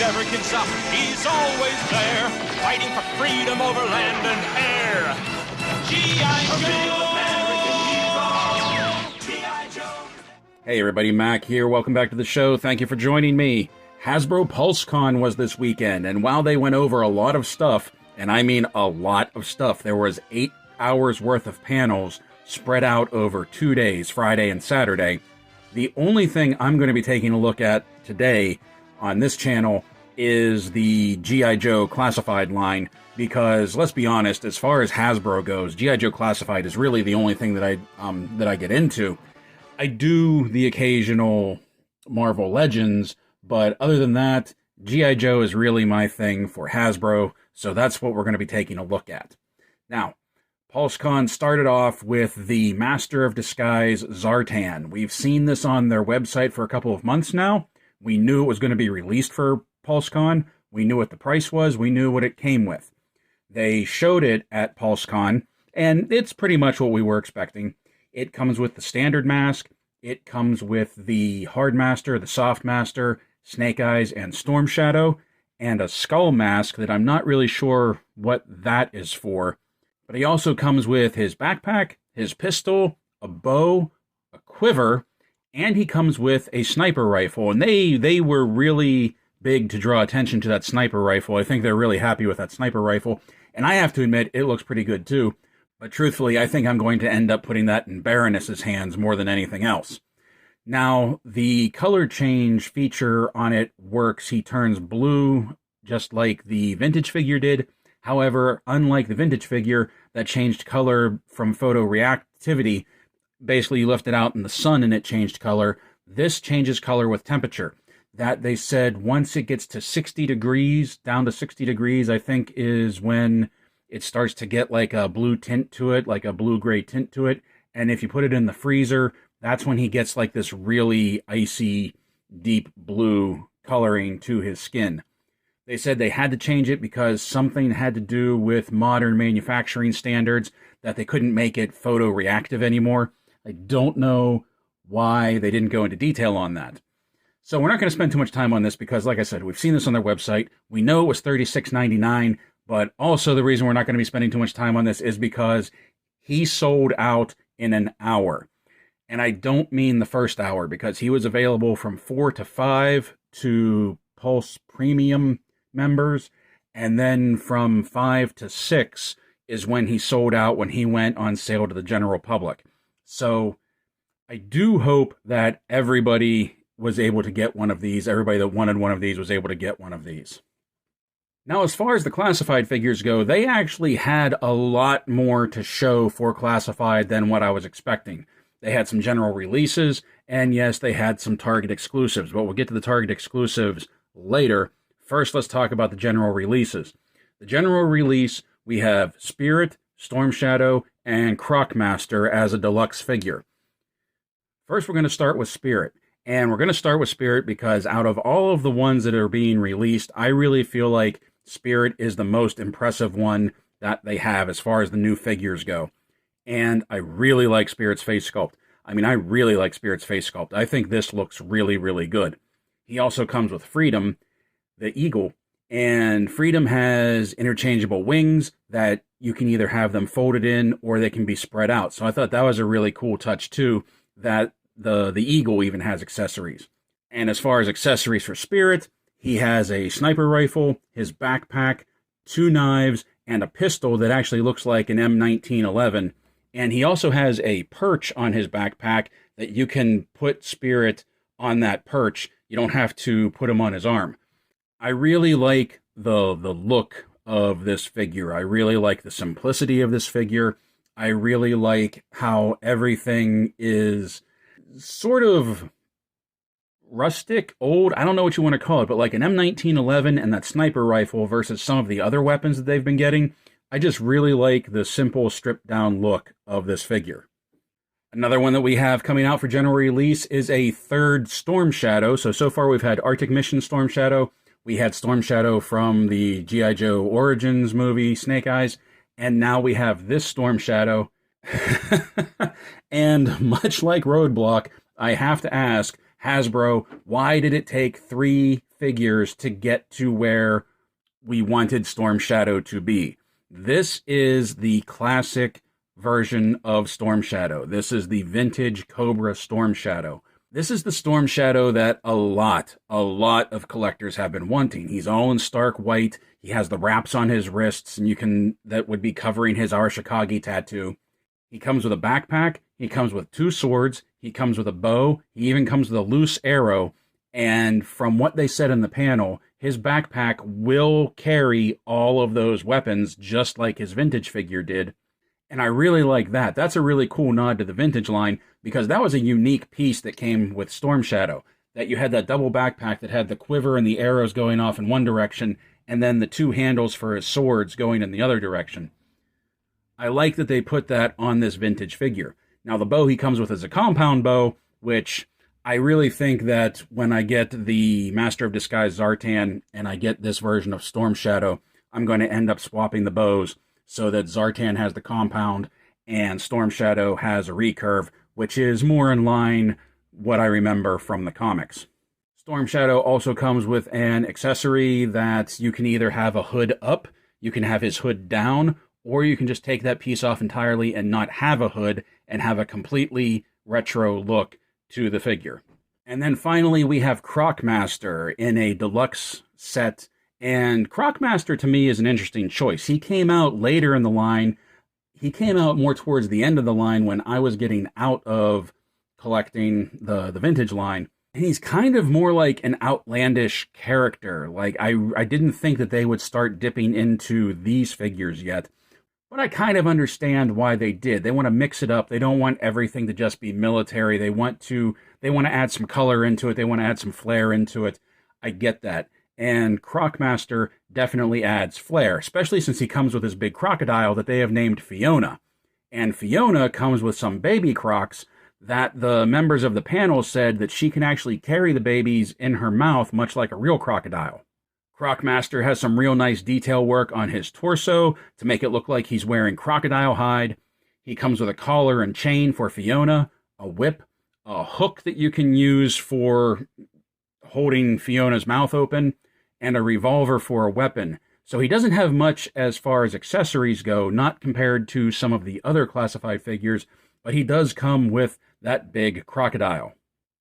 American son. He's always there, fighting for freedom over land and air. G.I. Joe! G.I. Joe! Hey everybody, Mac here. Welcome back to the show. Thank you for joining me. Hasbro Pulsecon was this weekend, and while they went over a lot of stuff, and I mean a lot of stuff, there was 8 hours worth of panels spread out over 2 days, Friday and Saturday. The only thing I'm going to be taking a look at today on this channel is the G.I. Joe Classified line, because let's be honest, as far as Hasbro goes, G.I. Joe Classified is really the only thing that I get into. I do the occasional Marvel Legends, but other than that, G.I. Joe is really my thing for Hasbro, so that's what we're going to be taking a look at. Now, Pulsecon started off with the Master of Disguise Zartan. We've seen this on their website for a couple of months now. We knew it was going to be released for Pulsecon. We knew what the price was. We knew what it came with. They showed it at Pulsecon, and it's pretty much what we were expecting. It comes with the standard mask. It comes with the Hard Master, the Soft Master, Snake Eyes, and Storm Shadow, and a skull mask that I'm not really sure what that is for. But he also comes with his backpack, his pistol, a bow, a quiver, and he comes with a sniper rifle. And they were really big to draw attention to that sniper rifle. I think they're really happy with that sniper rifle. And I have to admit, it looks pretty good too. But truthfully, I think I'm going to end up putting that in Baroness's hands more than anything else. Now, the color change feature on it works. He turns blue just like the vintage figure did. However, unlike the vintage figure that changed color from photo reactivity, basically you left it out in the sun and it changed color, this changes color with temperature. That they said once it gets to 60 degrees, down to 60 degrees, I think is when it starts to get like a blue tint to it, like a blue-gray tint to it. And if you put it in the freezer, that's when he gets like this really icy, deep blue coloring to his skin. They said they had to change it because something had to do with modern manufacturing standards, that they couldn't make it photoreactive anymore. I don't know why they didn't go into detail on that. So we're not going to spend too much time on this because, like I said, we've seen this on their website. We know it was $36.99, but also the reason we're not going to be spending too much time on this is because he sold out in an hour. And I don't mean the first hour, because he was available from 4 to 5 to Pulse Premium members, and then from 5 to 6 is when he sold out, when he went on sale to the general public. So I do hope that everybody was able to get one of these. Everybody that wanted one of these was able to get one of these. Now, as far as the classified figures go, they actually had a lot more to show for classified than what I was expecting. They had some general releases, and yes, they had some Target exclusives, but we'll get to the Target exclusives later. First, let's talk about the general releases. The general release, we have Spirit, Storm Shadow, and Croc Master as a deluxe figure. First, we're going to start with Spirit. And we're going to start with Spirit because out of all of the ones that are being released, I really feel like Spirit is the most impressive one that they have as far as the new figures go. And I really like Spirit's face sculpt. I mean, I really like Spirit's face sculpt. I think this looks really, really good. He also comes with Freedom, the eagle, and Freedom has interchangeable wings that you can either have them folded in or they can be spread out. So I thought that was a really cool touch too, that the eagle even has accessories. And as far as accessories for Spirit, he has a sniper rifle, his backpack, 2 knives, and a pistol that actually looks like an M1911. And he also has a perch on his backpack that you can put Spirit on that perch. You don't have to put him on his arm. I really like the look of this figure. I really like the simplicity of this figure. I really like how everything is sort of rustic, old, I don't know what you want to call it, but like an M1911 and that sniper rifle versus some of the other weapons that they've been getting. I just really like the simple, stripped-down look of this figure. Another one that we have coming out for general release is a third Storm Shadow. So far we've had Arctic Mission Storm Shadow. We had Storm Shadow from the G.I. Joe Origins movie, Snake Eyes. And now we have this Storm Shadow. And much like Roadblock, I have to ask, Hasbro, why did it take 3 figures to get to where we wanted Storm Shadow to be. This is the classic version of Storm Shadow. This is the vintage Cobra Storm Shadow. This is the Storm Shadow that a lot of collectors have been wanting. He's all in stark white. He has the wraps on his wrists, and that would be covering his Arashikage tattoo. He comes with a backpack. He comes with 2 swords. He comes with a bow. He even comes with a loose arrow. And from what they said in the panel, his backpack will carry all of those weapons just like his vintage figure did. And I really like that. That's a really cool nod to the vintage line, because that was a unique piece that came with Storm Shadow. That you had that double backpack that had the quiver and the arrows going off in one direction, and then the 2 handles for his swords going in the other direction. I like that they put that on this vintage figure. Now, the bow he comes with is a compound bow, which I really think that when I get the Master of Disguise Zartan and I get this version of Storm Shadow, I'm going to end up swapping the bows so that Zartan has the compound and Storm Shadow has a recurve, which is more in line what I remember from the comics. Storm Shadow also comes with an accessory that you can either have a hood up, you can have his hood down, or you can just take that piece off entirely and not have a hood and have a completely retro look to the figure. And then finally we have Croc Master in a deluxe set. And Croc Master to me is an interesting choice. He came out later in the line. He came out more towards the end of the line when I was getting out of collecting the vintage line. And he's kind of more like an outlandish character. Like I didn't think that they would start dipping into these figures yet. But I kind of understand why they did. They want to mix it up. They don't want everything to just be military. They want to add some color into it. They want to add some flair into it. I get that. And Croc Master definitely adds flair, especially since he comes with this big crocodile that they have named Fiona. And Fiona comes with some baby crocs that the members of the panel said that she can actually carry the babies in her mouth, much like a real crocodile. Croc Master has some real nice detail work on his torso to make it look like he's wearing crocodile hide. He comes with a collar and chain for Fiona, a whip, a hook that you can use for holding Fiona's mouth open, and a revolver for a weapon. So he doesn't have much as far as accessories go, not compared to some of the other classified figures, but he does come with that big crocodile.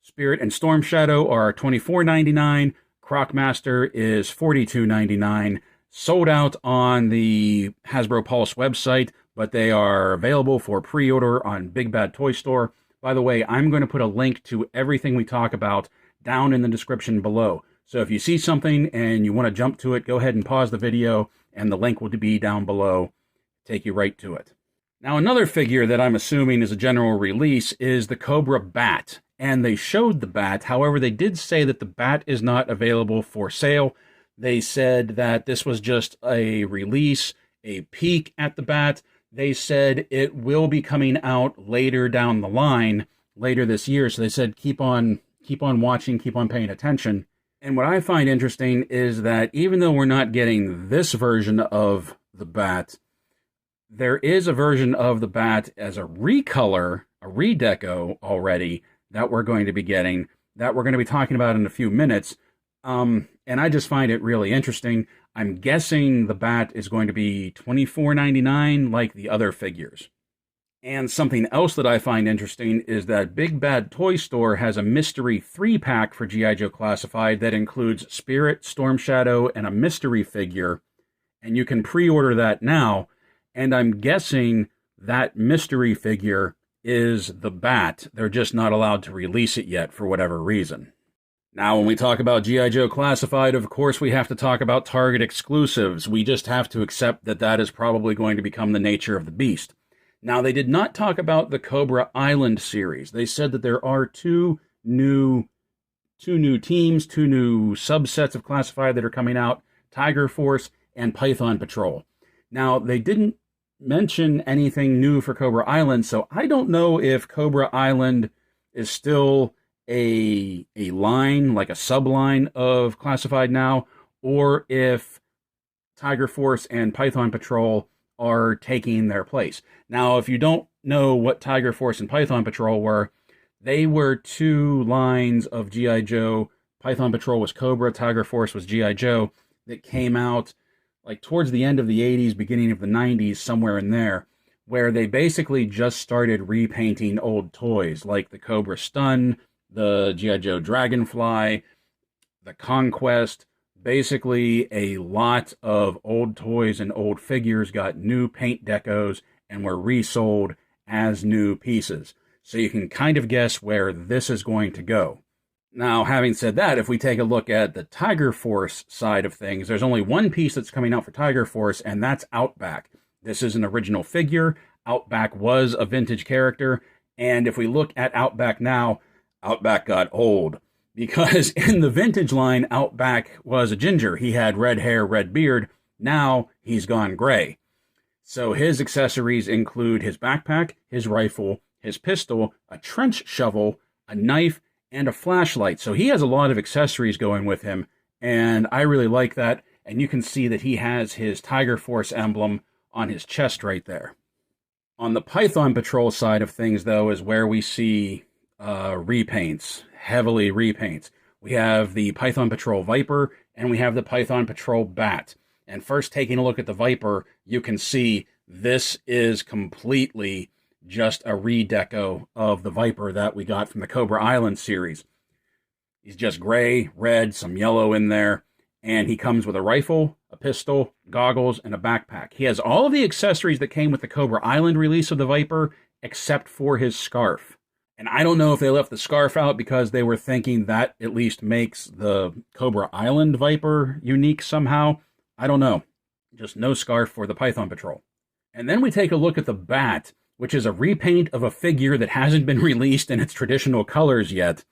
Spirit and Storm Shadow are $24.99. Croc Master is $42.99. Sold out on the Hasbro Pulse website, but they are available for pre-order on Big Bad Toy Store. By the way, I'm going to put a link to everything we talk about down in the description below. So if you see something and you want to jump to it, go ahead and pause the video, and the link will be down below. Take you right to it. Now, another figure that I'm assuming is a general release is the Cobra Bat. And they showed the bat. However, they did say that the bat is not available for sale. They said that this was just a release, a peek at the bat. They said it will be coming out later down the line, later this year. So they said keep on watching, keep on paying attention. And what I find interesting is that even though we're not getting this version of the bat, there is a version of the bat as a recolor, a redeco already, that we're going to be getting, that we're going to be talking about in a few minutes. And I just find it really interesting. I'm guessing the bat is going to be $24.99 like the other figures. And something else that I find interesting is that Big Bad Toy Store has a mystery 3-pack for G.I. Joe Classified that includes Spirit, Storm Shadow, and a mystery figure. And you can pre-order that now. And I'm guessing that mystery figure is the bat. They're just not allowed to release it yet for whatever reason. Now, when we talk about G.I. Joe Classified, of course, we have to talk about Target exclusives. We just have to accept that that is probably going to become the nature of the beast. Now, they did not talk about the Cobra Island series. They said that there are two new teams, 2 new subsets of Classified that are coming out, Tiger Force and Python Patrol. Now, they didn't mention anything new for Cobra Island, so I don't know if Cobra Island is still a line, like a subline of Classified now, or if Tiger Force and Python Patrol are taking their place. Now, if you don't know what Tiger Force and Python Patrol were, they were 2 lines of G.I. Joe Python Patrol was Cobra, Tiger Force was G.I. Joe, that came out like towards the end of the 80s, beginning of the 90s, somewhere in there, where they basically just started repainting old toys like the Cobra Stun, the G.I. Joe Dragonfly, the Conquest. Basically, a lot of old toys and old figures got new paint decos and were resold as new pieces. So you can kind of guess where this is going to go. Now, having said that, if we take a look at the Tiger Force side of things, there's only one piece that's coming out for Tiger Force, and that's Outback. This is an original figure. Outback was a vintage character, and if we look at Outback now, Outback got old. Because in the vintage line, Outback was a ginger. He had red hair, red beard. Now he's gone gray. So his accessories include his backpack, his rifle, his pistol, a trench shovel, a knife, and a flashlight. So he has a lot of accessories going with him, and I really like that. And you can see that he has his Tiger Force emblem on his chest right there. On the Python Patrol side of things, though, is where we see repaints, heavily repaints. We have the Python Patrol Viper, and we have the Python Patrol Bat. And first, taking a look at the Viper, you can see this is completely just a redeco of the Viper that we got from the Cobra Island series. He's just gray, red, some yellow in there, and he comes with a rifle, a pistol, goggles, and a backpack. He has all of the accessories that came with the Cobra Island release of the Viper, except for his scarf. And I don't know if they left the scarf out because they were thinking that at least makes the Cobra Island Viper unique somehow. I don't know. Just no scarf for the Python Patrol. And then we take a look at the Bat, which is a repaint of a figure that hasn't been released in its traditional colors yet.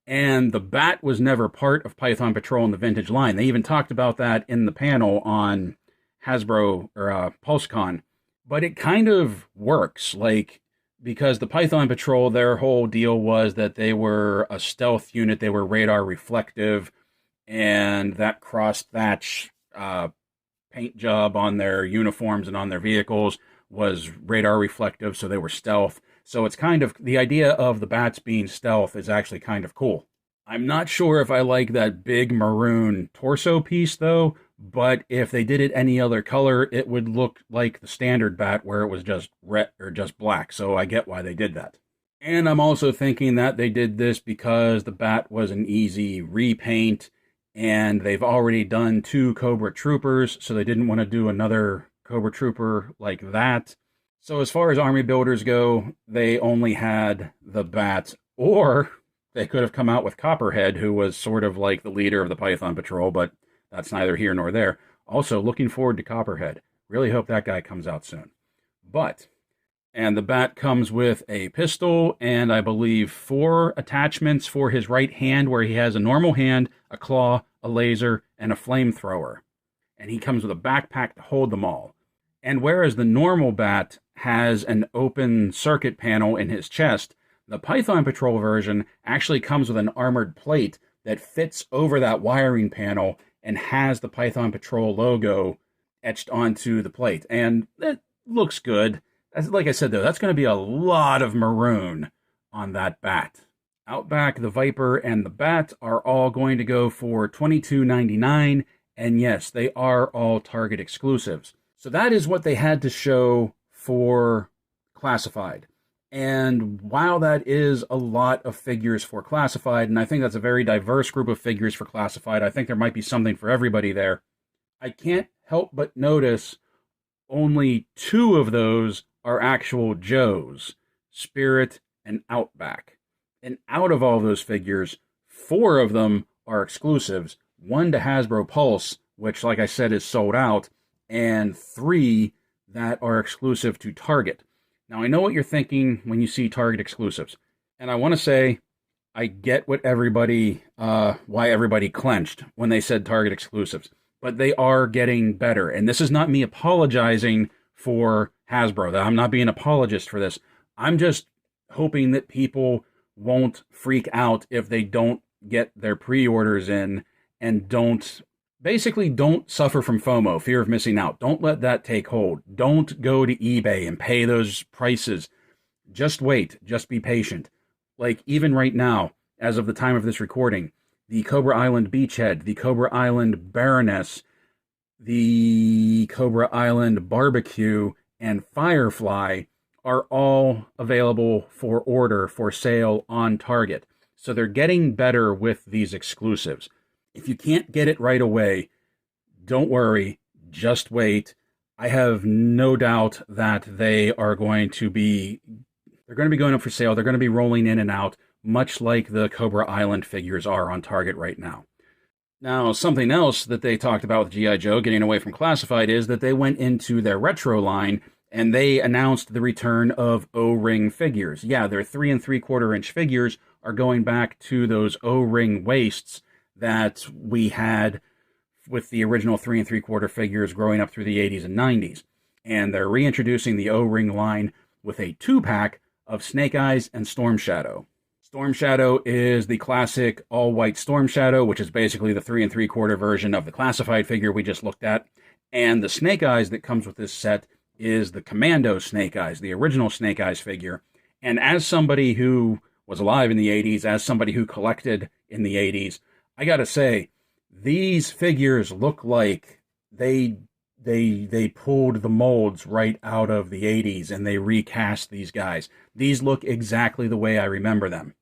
And the Bat was never part of Python Patrol in the vintage line. They even talked about that in the panel on Hasbro or Pulsecon. But it kind of works, because the Python Patrol, their whole deal was that they were a stealth unit. They were radar reflective, and that cross-thatch paint job on their uniforms and on their vehicles was radar reflective, so they were stealth. So it's kind of, the idea of the Bats being stealth is actually kind of cool. I'm not sure if I like that big maroon torso piece, though, but if they did it any other color, it would look like the standard Bat where it was just red or just black, so I get why they did that. And I'm also thinking that they did this because the Bat was an easy repaint, and they've already done 2 Cobra Troopers, so they didn't want to do another Cobra Trooper like that. So as far as army builders go, they only had the Bat, or they could have come out with Copperhead, who was sort of like the leader of the Python Patrol, but that's neither here nor there. Also, looking forward to Copperhead. Really hope that guy comes out soon. And the Bat comes with a pistol and I believe 4 attachments for his right hand, where he has a normal hand, a claw, a laser, and a flamethrower. And he comes with a backpack to hold them all. And whereas the normal Bat has an open circuit panel in his chest, the Python Patrol version actually comes with an armored plate that fits over that wiring panel and has the Python Patrol logo etched onto the plate. And it looks good. Like I said, though, that's going to be a lot of maroon on that Bat. Outback, the Viper, and the Bat are all going to go for $22.99. And yes, they are all Target exclusives. So that is what they had to show for Classified. And while that is a lot of figures for Classified, and I think that's a very diverse group of figures for Classified, I think there might be something for everybody there, I can't help but notice only 2 of those are actual Joes, Spirit and Outback. And out of all those figures, 4 of them are exclusives, 1 to Hasbro Pulse, which, like I said, is sold out, and 3 that are exclusive to Target. Now, I know what you're thinking when you see Target exclusives, and I want to say I get what why everybody clenched when they said Target exclusives, but they are getting better, and this is not me apologizing for Hasbro. I'm not being an apologist for this. I'm just hoping that people won't freak out if they don't get their pre-orders in and don't suffer from FOMO, fear of missing out. Don't let that take hold. Don't go to eBay and pay those prices. Just wait. Just be patient. Like, even right now, as of the time of this recording, the Cobra Island Beachhead, the Cobra Island Baroness, the Cobra Island Barbecue, and Firefly are all available for order for sale on Target. So they're getting better with these exclusives. If you can't get it right away, don't worry, just wait. I have no doubt that they're going to be going up for sale. They're going to be rolling in and out, much like the Cobra Island figures are on Target right now. Now, something else that they talked about with G.I. Joe, getting away from classified, is that they went into their retro line and they announced the return of O-ring figures. Yeah, their 3 3/4 inch figures are going back to those O-ring waists that we had with the original 3 3/4 figures growing up through the 80s and 90s. And they're reintroducing the O-ring line with a 2-pack of Snake Eyes and Storm Shadow. Storm Shadow is the classic all-white Storm Shadow, which is basically the 3 3/4 version of the classified figure we just looked at. And the Snake Eyes that comes with this set is the Commando Snake Eyes, the original Snake Eyes figure. And as somebody who was alive in the 80s, as somebody who collected in the 80s, I gotta say, these figures look like they pulled the molds right out of the 80s and they recast these guys. These look exactly the way I remember them.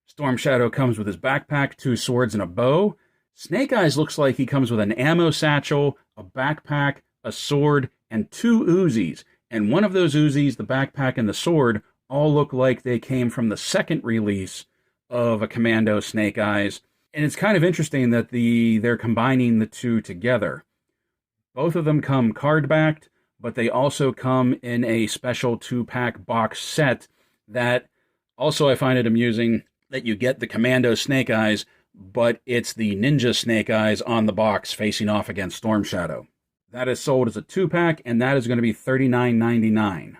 Storm Shadow comes with his backpack, 2 swords, and a bow. Snake Eyes looks like he comes with an ammo satchel, a backpack, a sword, and 2 Uzis. And one of those Uzis, the backpack, and the sword all look like they came from the second release of a Commando Snake Eyes. And it's kind of interesting that they're combining the two together. Both of them come card-backed, but they also come in a special 2-pack box set that also I find it amusing that you get the Commando Snake Eyes, but it's the Ninja Snake Eyes on the box facing off against Storm Shadow. That is sold as a 2-pack, and that is going to be $39.99.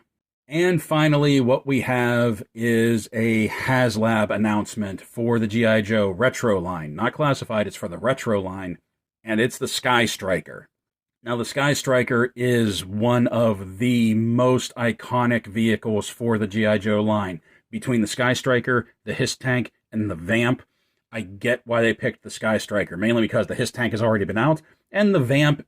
And finally, what we have is a HasLab announcement for the G.I. Joe Retro line. Not classified, it's for the Retro line, and it's the Sky Striker. Now, the Sky Striker is one of the most iconic vehicles for the G.I. Joe line. Between the Sky Striker, the Hiss Tank, and the Vamp, I get why they picked the Sky Striker, mainly because the Hiss Tank has already been out, and the Vamp,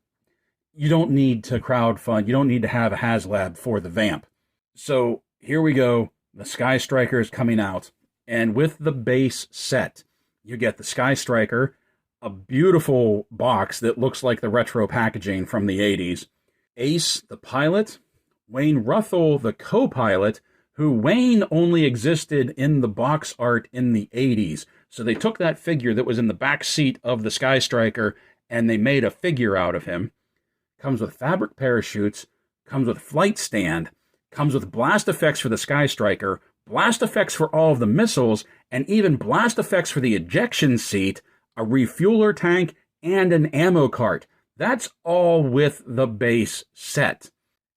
you don't need to crowdfund, you don't need to have a HasLab for the Vamp. So here we go, the Sky Striker is coming out, and with the base set, you get the Sky Striker, a beautiful box that looks like the retro packaging from the 80s, Ace, the pilot, Wayne Ruthell, the co-pilot, who Wayne only existed in the box art in the 80s. So they took that figure that was in the back seat of the Sky Striker and they made a figure out of him. Comes with fabric parachutes, comes with flight stand, comes with blast effects for the Sky Striker, blast effects for all of the missiles, and even blast effects for the ejection seat, a refueler tank, and an ammo cart. That's all with the base set.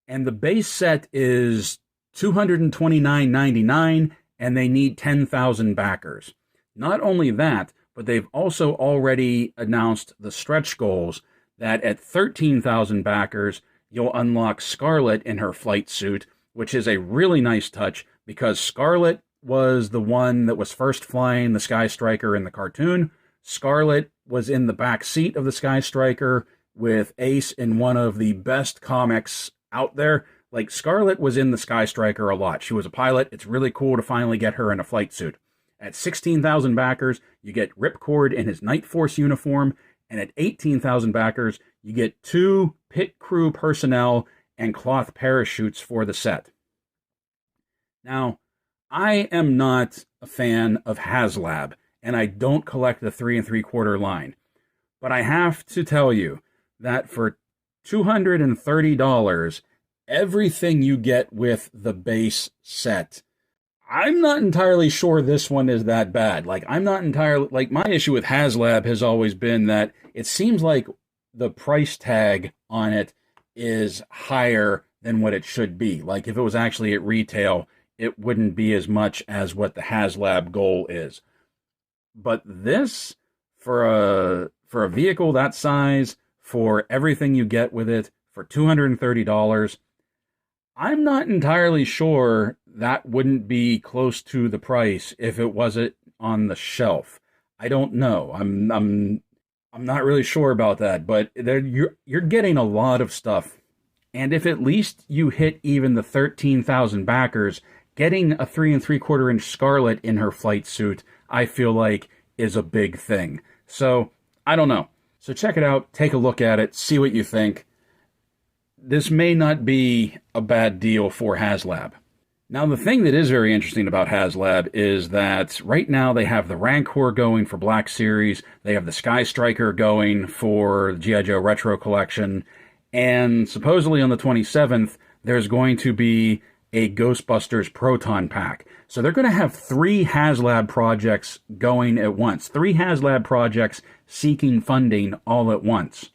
And the base set is $229.99, and they need 10,000 backers. Not only that, but they've also already announced the stretch goals that at 13,000 backers, you'll unlock Scarlet in her flight suit, which is a really nice touch because Scarlet was the one that was first flying the Sky Striker in the cartoon. Scarlet was in the back seat of the Sky Striker with Ace in one of the best comics out there. Like, Scarlet was in the Sky Striker a lot. She was a pilot. It's really cool to finally get her in a flight suit. At 16,000 backers, you get Ripcord in his Night Force uniform, and at 18,000 backers, you get 2 pit crew personnel and cloth parachutes for the set. Now, I am not a fan of HasLab, and I don't collect the 3 3/4 line. But I have to tell you that for $230, everything you get with the base set, I'm not entirely sure this one is that bad. Like, I'm not entirely, like, my issue with HasLab has always been that it seems like the price tag on it is higher than what it should be. Like, if it was actually at retail, it wouldn't be as much as what the HasLab goal is. But this, for a vehicle that size, for everything you get with it, for $230, I'm not entirely sure that wouldn't be close to the price if it wasn't on the shelf. I don't know. I'm not really sure about that, but you're getting a lot of stuff. And if at least you hit even the 13,000 backers, getting a 3 3/4 inch Scarlet in her flight suit, I feel like is a big thing. So, I don't know. So check it out, take a look at it, see what you think. This may not be a bad deal for HasLab. Now, the thing that is very interesting about HasLab is that right now they have the Rancor going for Black Series, they have the Sky Striker going for the G.I. Joe Retro Collection, and supposedly on the 27th, there's going to be a Ghostbusters Proton Pack. So they're going to have 3 HasLab projects going at once. 3 HasLab projects seeking funding all at once.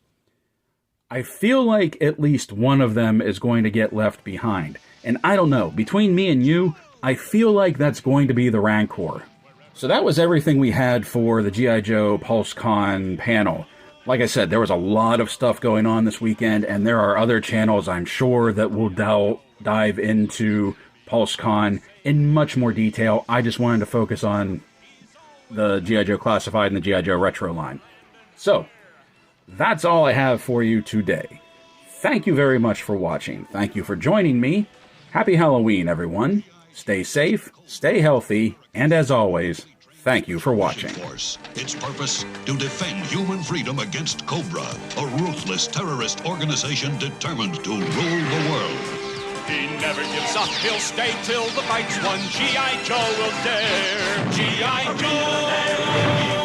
I feel like at least one of them is going to get left behind. And I don't know, between me and you, I feel like that's going to be the Rancor. So that was everything we had for the G.I. Joe Pulsecon panel. Like I said, there was a lot of stuff going on this weekend, and there are other channels, I'm sure, that will dive into Pulsecon in much more detail. I just wanted to focus on the G.I. Joe Classified and the G.I. Joe Retro line. So, that's all I have for you today. Thank you very much for watching. Thank you for joining me. Happy Halloween, everyone. Stay safe, stay healthy, and as always, thank you for watching. Force. Its purpose, to defend human freedom against Cobra, a ruthless terrorist organization determined to rule the world. He never gives up, he'll stay till the fight's won. G.I. Joe will dare. G.I. Joe!